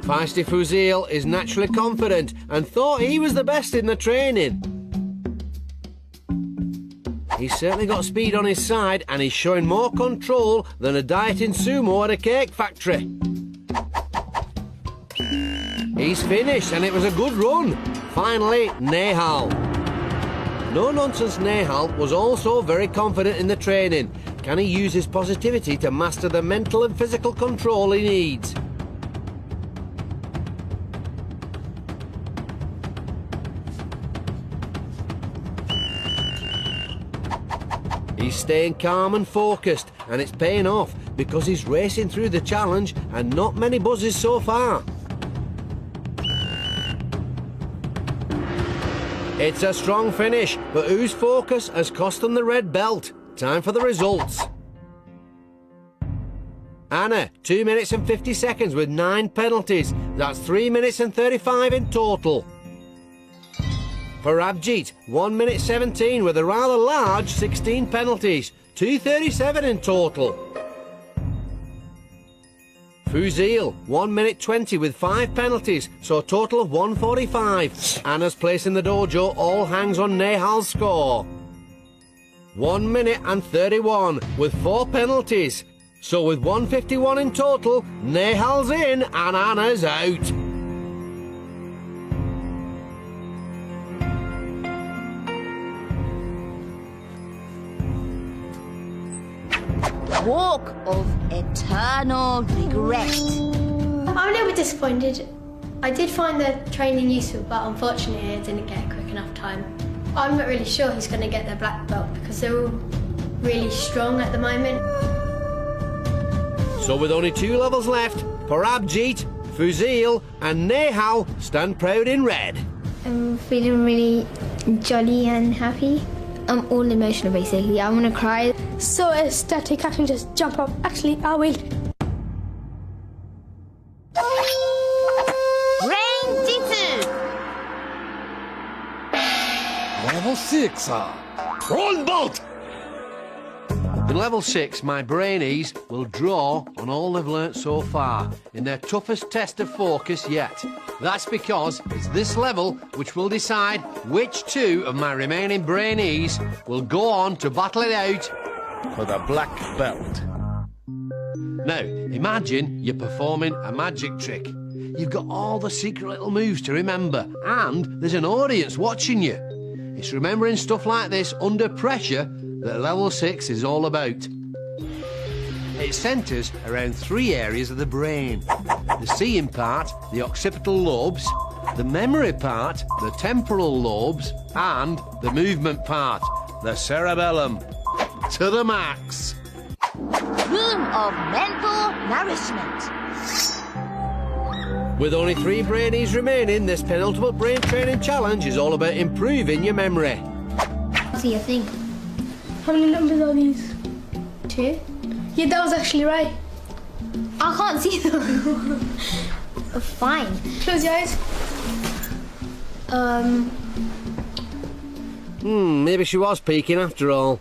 Speaker 3: Feisty Fuzail is naturally confident and thought he was the best in the training. He's certainly got speed on his side and he's showing more control than a dieting sumo at a cake factory. He's finished and it was a good run. Finally, Nehaal. No Nonsense Nehaal was also very confident in the training. Can he use his positivity to master the mental and physical control he needs? He's staying calm and focused, and it's paying off because he's racing through the challenge and not many buzzes so far. It's a strong finish, but whose focus has cost them the red belt? Time for the results. Anna, 2 minutes and 50 seconds with 9 penalties. That's 3 minutes and 35 in total. Parabhjeet, 1 minute 17 with a rather large 16 penalties. 2:37 in total. Fuzail, 1 minute 20 with 5 penalties, so a total of 1:45. Anna's place in the dojo all hangs on Nehaal's score. 1 minute and 31 with 4 penalties. So with 1:51 in total, Nehaal's in and Anna's out.
Speaker 7: Walk of eternal regret.
Speaker 8: I'm a little bit disappointed. I did find the training useful, but unfortunately I didn't get a quick enough time. I'm not really sure who's going to get their black belt because they're all really strong at the moment.
Speaker 3: So with only 2 levels left, Parabhjeet, Fuzail and Nehaal stand proud in red.
Speaker 5: I'm feeling really jolly and happy.
Speaker 4: I'm all emotional basically. I want to cry.
Speaker 10: So ecstatic, I can just jump up. Actually, I will.
Speaker 7: Brain-Jitsu.
Speaker 2: Level 6, Prawn Bolt!
Speaker 1: In level 6, my Brainees will draw on all they've learnt so far in their toughest test of focus yet. That's because it's this level which will decide which 2 of my remaining Brainees will go on to battle it out
Speaker 2: For the black belt.
Speaker 1: Now, imagine you're performing a magic trick. You've got all the secret little moves to remember, and there's an audience watching you. It's remembering stuff like this under pressure that level 6 is all about. It centres around 3 areas of the brain. The seeing part, the occipital lobes, the memory part, the temporal lobes, and the movement part, the cerebellum. To the max.
Speaker 7: Room of mental nourishment.
Speaker 3: With only 3 Brainees remaining, this penultimate brain training challenge is all about improving your memory.
Speaker 4: See your thing.
Speaker 10: How many numbers are these?
Speaker 4: 2.
Speaker 10: Yeah, that was actually right.
Speaker 4: I can't see them. Fine.
Speaker 10: Close your eyes.
Speaker 3: Maybe she was peeking after all.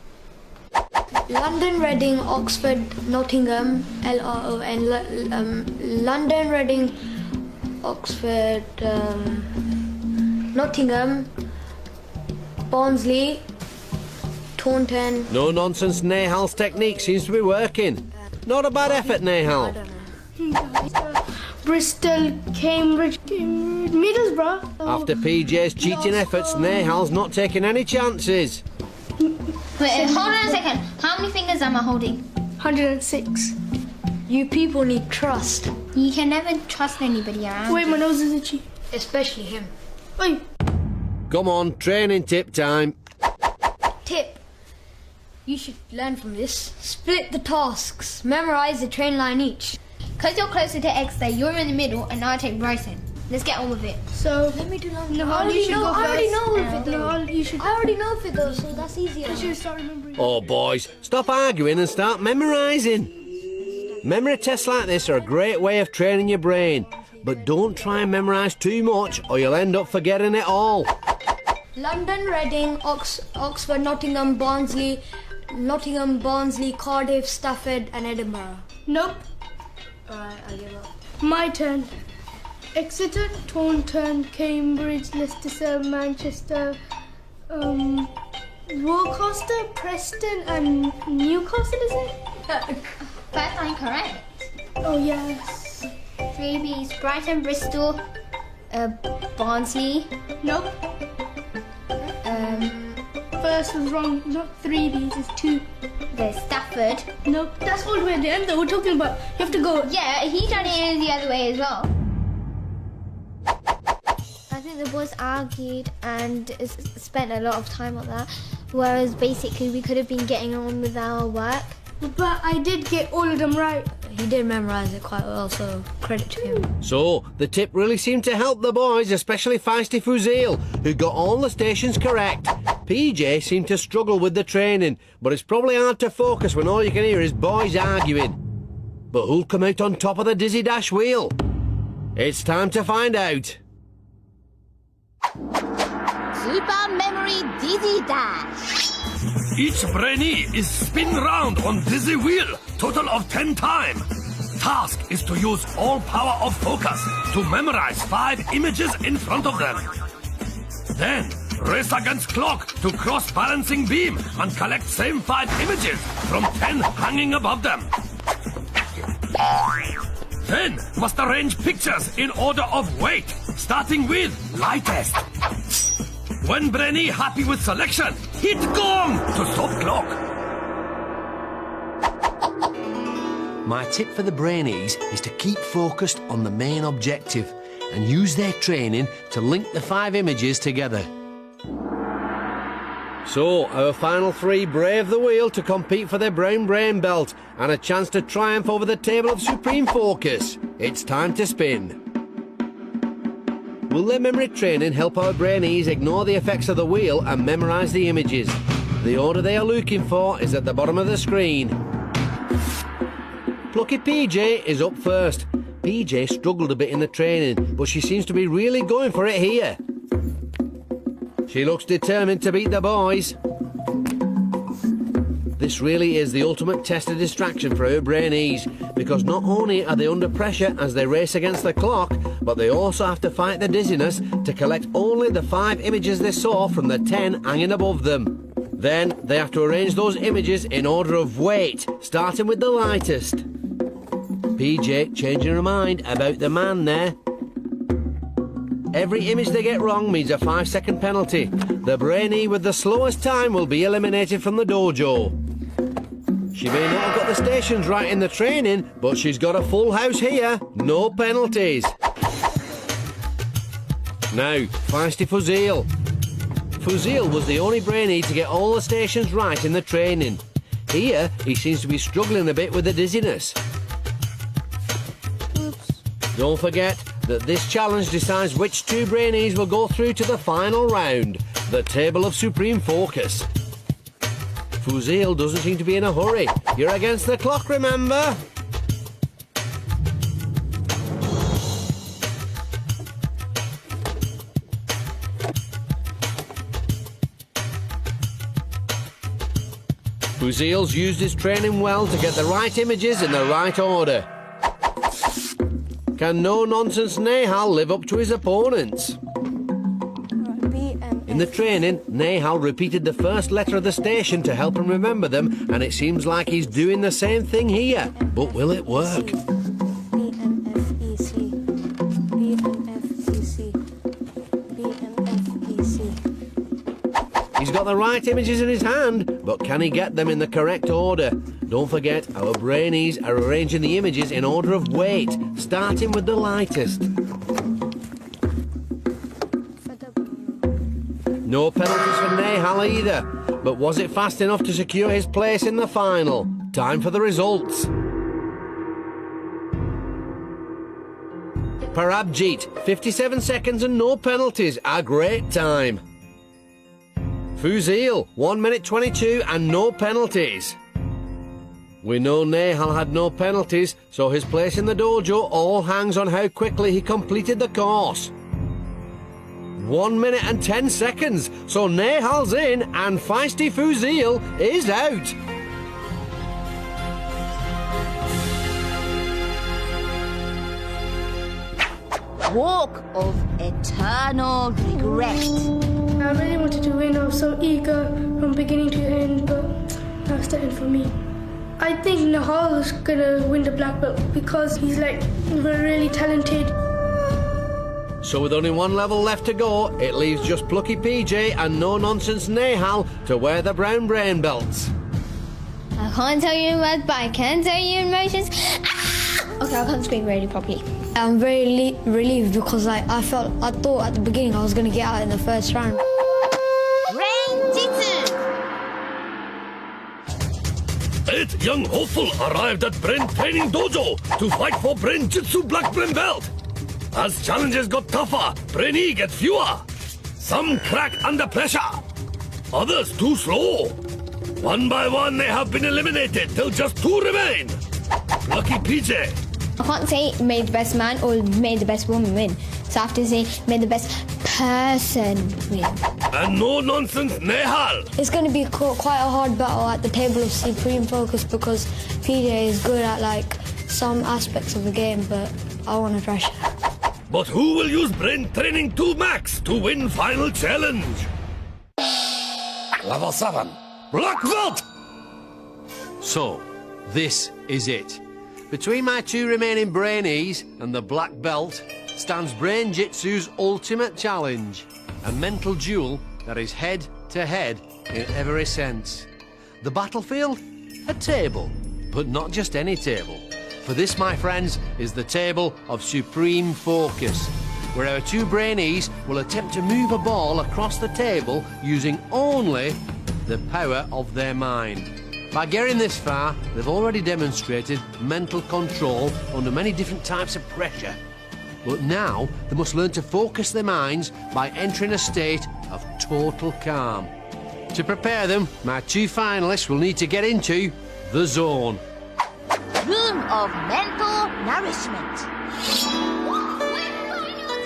Speaker 8: London, Reading, Oxford, Nottingham, LRON. London, Reading, Oxford, Nottingham, Barnsley, Taunton.
Speaker 3: No nonsense, Nehal's technique seems to be working. Not a bad effort, Nehaal.
Speaker 10: Bristol, Cambridge, Middlesbrough.
Speaker 3: After PJ's cheating efforts, Nehal's not taking any chances.
Speaker 4: Wait, hold on a second. How many fingers am I holding?
Speaker 10: 106.
Speaker 8: You people need trust,
Speaker 4: You can never trust anybody around.
Speaker 10: Wait, my nose is itchy.
Speaker 8: especially him.
Speaker 10: Oi.
Speaker 3: Come on, training tip time.
Speaker 8: Tip. You should learn from this. Split the tasks. Memorize the train line each.
Speaker 4: Because you're closer to Exeter, you're in the middle, and I take Brighton. Let's get on with it.
Speaker 10: So,
Speaker 8: Let me do that.
Speaker 10: Nehaal, you should go first.
Speaker 8: I already know if it though.
Speaker 10: Nehaal, you should.
Speaker 8: I already know if it though, so that's easier.
Speaker 10: You should start remembering.
Speaker 3: Oh, boys, stop arguing and start memorising. Memory tests like this are a great way of training your brain, but don't try and memorise too much or you'll end up forgetting it all.
Speaker 8: London, Reading, Oxford, Nottingham, Barnsley, Cardiff, Stafford, and Edinburgh.
Speaker 10: Nope.
Speaker 8: Alright, I give up.
Speaker 10: My turn. Exeter, Taunton, Cambridge, Leicester, Manchester, Worcester, Preston, and Newcastle, is it?
Speaker 4: First line correct.
Speaker 10: Oh, yes.
Speaker 4: 3 B's, Brighton, Bristol, Barnsley.
Speaker 10: Nope. First was wrong. Not 3 B's, it's 2.
Speaker 4: There's Stafford.
Speaker 10: Nope. That's all the way at the end, though. We're talking about, you have to go.
Speaker 4: Yeah, he done it the other way as well. I think the boys argued and spent a lot of time on that, whereas basically we could have been getting on with our work.
Speaker 10: But I did get all of them right.
Speaker 8: He did memorize it quite well, so credit to him.
Speaker 3: So, the tip really seemed to help the boys, especially feisty Fuzail, who got all the stations correct. PJ seemed to struggle with the training, but it's probably hard to focus when all you can hear is boys arguing. But who'll come out on top of the dizzy dash wheel? It's time to find out.
Speaker 7: Super Memory Dizzy Dash.
Speaker 2: Each brainy is spin round on dizzy wheel, total of 10 times. Task is to use all power of focus to memorize 5 images in front of them. Then, race against clock to cross balancing beam and collect same 5 images from 10 hanging above them. Then, must arrange pictures in order of weight, starting with lightest. When Brainy happy with selection, hit gong to stop clock.
Speaker 1: My tip for the Brainees is to keep focused on the main objective and use their training to link the 5 images together.
Speaker 3: So, our final 3 brave the wheel to compete for their brown brain belt and a chance to triumph over the table of supreme focus. It's time to spin. Will their memory training help our Brainees ignore the effects of the wheel and memorise the images? The order they are looking for is at the bottom of the screen. Plucky PJ is up first. PJ struggled a bit in the training, but she seems to be really going for it here. She looks determined to beat the boys. This really is the ultimate test of distraction for our Brainees, because not only are they under pressure as they race against the clock, but they also have to fight the dizziness to collect only the 5 images they saw from the 10 hanging above them. Then they have to arrange those images in order of weight, starting with the lightest. PJ changing her mind about the man there. Every image they get wrong means a 5-second penalty. The Brainee with the slowest time will be eliminated from the dojo. She may not have got the stations right in the training, but she's got a full house here. No penalties. Now, feisty Fuzail. Fuzail was the only Brainee to get all the stations right in the training. Here, he seems to be struggling a bit with the dizziness. Don't forget that this challenge decides which 2 Brainees will go through to the final round, the Table of Supreme Focus. Fuzail doesn't seem to be in a hurry. You're against the clock, remember? Fuzail's used his training well to get the right images in the right order. Can no-nonsense Nehaal live up to his opponents? In the training, Nehaal repeated the first letter of the station to help him remember them, and it seems like he's doing the same thing here. But will it work? He's got the right images in his hand, but can he get them in the correct order? Don't forget, our Brainees are arranging the images in order of weight, starting with the lightest. No penalties for Nehaal either, but was it fast enough to secure his place in the final? Time for the results. Parabhjeet, 57 seconds and no penalties, a great time. Fuzail, 1 minute 22 and no penalties. We know Nehaal had no penalties, so his place in the dojo all hangs on how quickly he completed the course. 1 minute and 10 seconds, so Nehaal's in and feisty Fuzail is out.
Speaker 7: Walk of eternal regret.
Speaker 10: I really wanted to win. I was so eager from beginning to end, but that's the end for me. I think Nehaal is gonna win the black belt because he's like really talented.
Speaker 3: So with only 1 level left to go, it leaves just plucky PJ and no-nonsense Nehaal to wear the brown brain belts.
Speaker 4: I can't tell you in words, but I can tell you in motions. Ah! Okay, I can't speak really properly.
Speaker 5: I'm very relieved because I thought at the beginning I was going to get out in the first round.
Speaker 7: Brain-Jitsu.
Speaker 2: 8 young hopeful arrived at Brain Training Dojo to fight for Brain-Jitsu Black Brain Belt. As challenges got tougher, Brainee get fewer. Some cracked under pressure, others too slow. One by one they have been eliminated till just 2 remain. Lucky PJ.
Speaker 4: I can't say made the best man or made the best woman win. So I have to say made the best person win.
Speaker 2: And no-nonsense Nehaal.
Speaker 5: It's going to be quite a hard battle at the Table of Supreme Focus because PJ is good at like some aspects of the game, but I want to pressure.
Speaker 2: But who will use Brain Training 2 Max to win final challenge? Level 7, Black Belt!
Speaker 1: So, this is it. Between my 2 remaining Brainees and the black belt stands Brain-Jitsu's ultimate challenge, a mental duel that is head-to-head in every sense. The battlefield? A table, but not just any table. For this, my friends, is the Table of Supreme Focus, where our 2 Brainees will attempt to move a ball across the table using only the power of their mind. By getting this far, they've already demonstrated mental control under many different types of pressure. But now, they must learn to focus their minds by entering a state of total calm.
Speaker 3: To prepare them, my two finalists will need to get into the zone.
Speaker 7: Room of mental nourishment.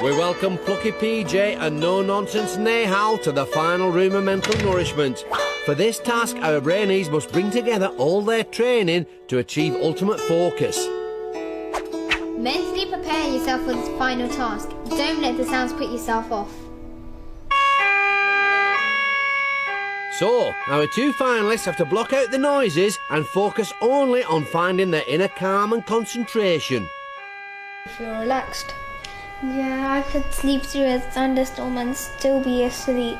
Speaker 3: We welcome Plucky PJ and no-nonsense Nehaal to the final room of mental nourishment. For this task, our Brainees must bring together all their training to achieve ultimate focus.
Speaker 4: Mentally prepare yourself for this final task. Don't let the sounds put yourself off.
Speaker 3: So, our two finalists have to block out the noises and focus only on finding their inner calm and concentration.
Speaker 10: Feel relaxed.
Speaker 4: Yeah, I could sleep through a thunderstorm and still be asleep.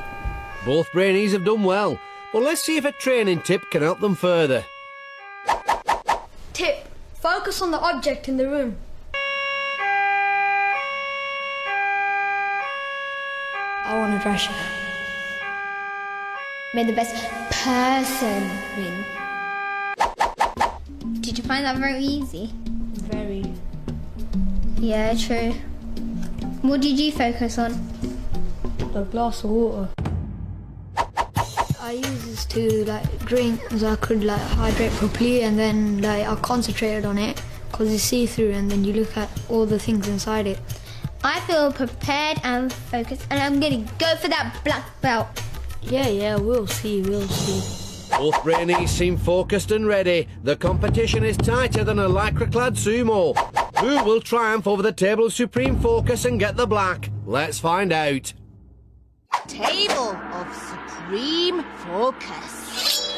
Speaker 3: Both Brainees have done well, but let's see if a training tip can help them further.
Speaker 10: Tip: focus on the object in the room. I want to brush it.
Speaker 4: May the best person win. Did you find that very easy?
Speaker 10: Very.
Speaker 4: Yeah, true. What did you focus on?
Speaker 10: A glass of water. I use this to drink so I could hydrate properly, and then I concentrated on it because it's see-through, and then you look at all the things inside it.
Speaker 4: I feel prepared and focused, and I'm gonna go for that black belt.
Speaker 10: Yeah, we'll see.
Speaker 3: Both Brainees seem focused and ready. The competition is tighter than a lycra-clad sumo. Who will triumph over the table of supreme focus and get the black? Let's find out.
Speaker 7: Table of supreme focus.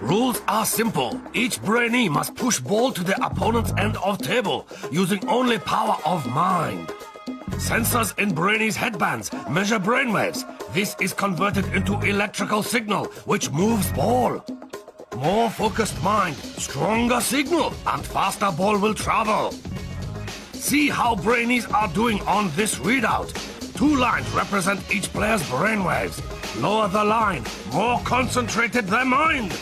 Speaker 2: Rules are simple. Each Brainee must push ball to the opponent's end of table using only power of mind. Sensors in Brainees' headbands measure brainwaves. This is converted into electrical signal, which moves ball. More focused mind, stronger signal, and faster ball will travel. See how Brainees are doing on this readout. 2 lines represent each player's brainwaves. Lower the line, more concentrated their mind.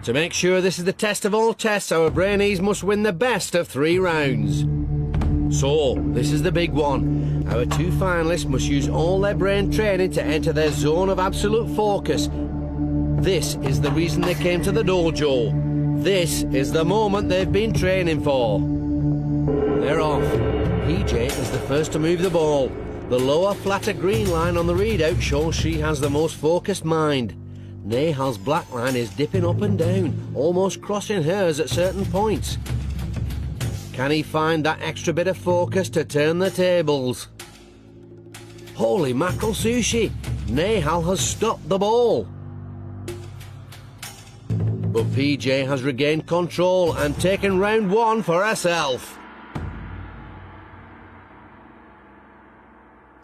Speaker 3: To make sure this is the test of all tests, our Brainees must win the best of 3 rounds. So, this is the big one. Our two finalists must use all their brain training to enter their zone of absolute focus. This is the reason they came to the dojo. This is the moment they've been training for. They're off. PJ is the first to move the ball. The lower, flatter green line on the readout shows she has the most focused mind. Nehaal's black line is dipping up and down, almost crossing hers at certain points. Can he find that extra bit of focus to turn the tables? Holy mackerel sushi! Nehaal has stopped the ball. But PJ has regained control and taken round 1 for herself.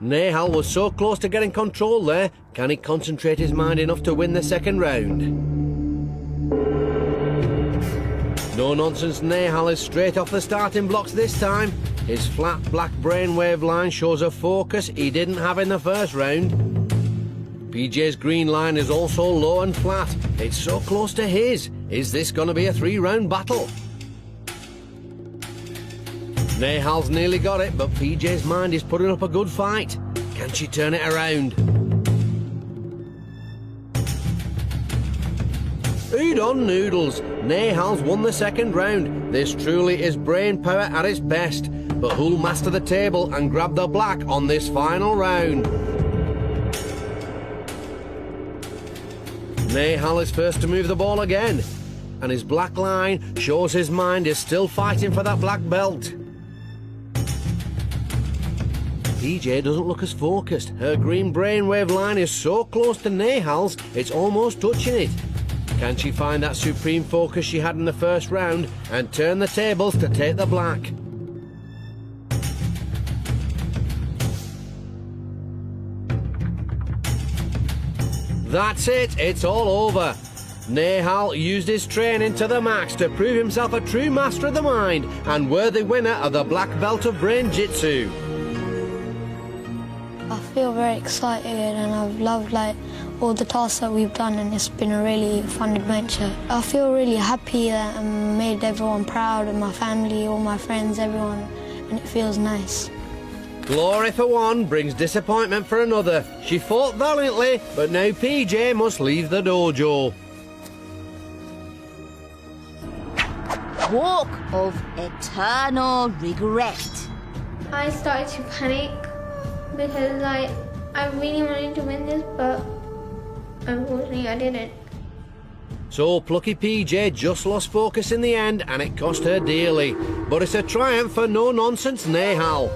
Speaker 3: Nehaal was so close to getting control there. Can he concentrate his mind enough to win the second round? No nonsense, Nehaal is straight off the starting blocks this time. His flat black brainwave line shows a focus he didn't have in the first round. PJ's green line is also low and flat. It's so close to his. Is this going to be a 3-round battle? Nehaal's nearly got it, but PJ's mind is putting up a good fight. Can she turn it around? Udon noodles. Nehaal's won the second round. This truly is brain power at its best. But who'll master the table and grab the black on this final round? Nehaal is first to move the ball again. And his black line shows his mind is still fighting for that black belt. PJ doesn't look as focused. Her green brainwave line is so close to Nehaal's, it's almost touching it. Can she find that supreme focus she had in the first round and turn the tables to take the black? That's it, it's all over. Nehaal used his training to the max to prove himself a true master of the mind and worthy winner of the black belt of Brain-Jitsu.
Speaker 5: I feel very excited and I've loved all the tasks that we've done, and it's been a really fun adventure. I feel really happy that I made everyone proud, and my family, all my friends, everyone, and it feels nice.
Speaker 3: Glory for one brings disappointment for another. She fought valiantly, but now PJ must leave the dojo.
Speaker 7: Walk of eternal regret.
Speaker 9: I started to panic because I really wanted to win this, but unfortunately I didn't.
Speaker 3: So plucky PJ just lost focus in the end, and it cost her dearly. But it's a triumph for no-nonsense Nehaal.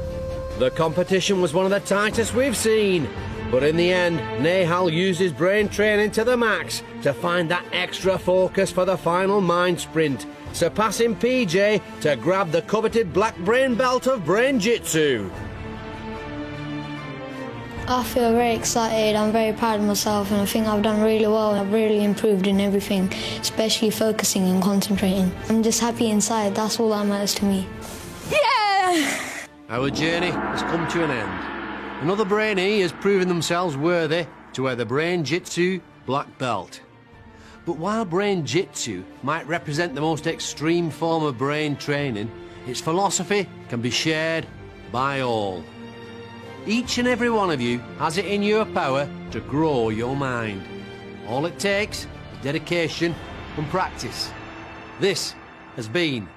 Speaker 3: The competition was one of the tightest we've seen. But in the end, Nehaal used his brain training to the max to find that extra focus for the final mind sprint, surpassing PJ to grab the coveted black brain belt of Brain-Jitsu.
Speaker 5: I feel very excited, I'm very proud of myself, and I think I've done really well. I've really improved in everything, especially focusing and concentrating. I'm just happy inside, that's all that matters to me.
Speaker 7: Yeah!
Speaker 1: Our journey has come to an end. Another Brainee has proven themselves worthy to wear the Brain-Jitsu black belt. But while Brain-Jitsu might represent the most extreme form of brain training, its philosophy can be shared by all. Each and every one of you has it in your power to grow your mind. All it takes is dedication and practice. This has been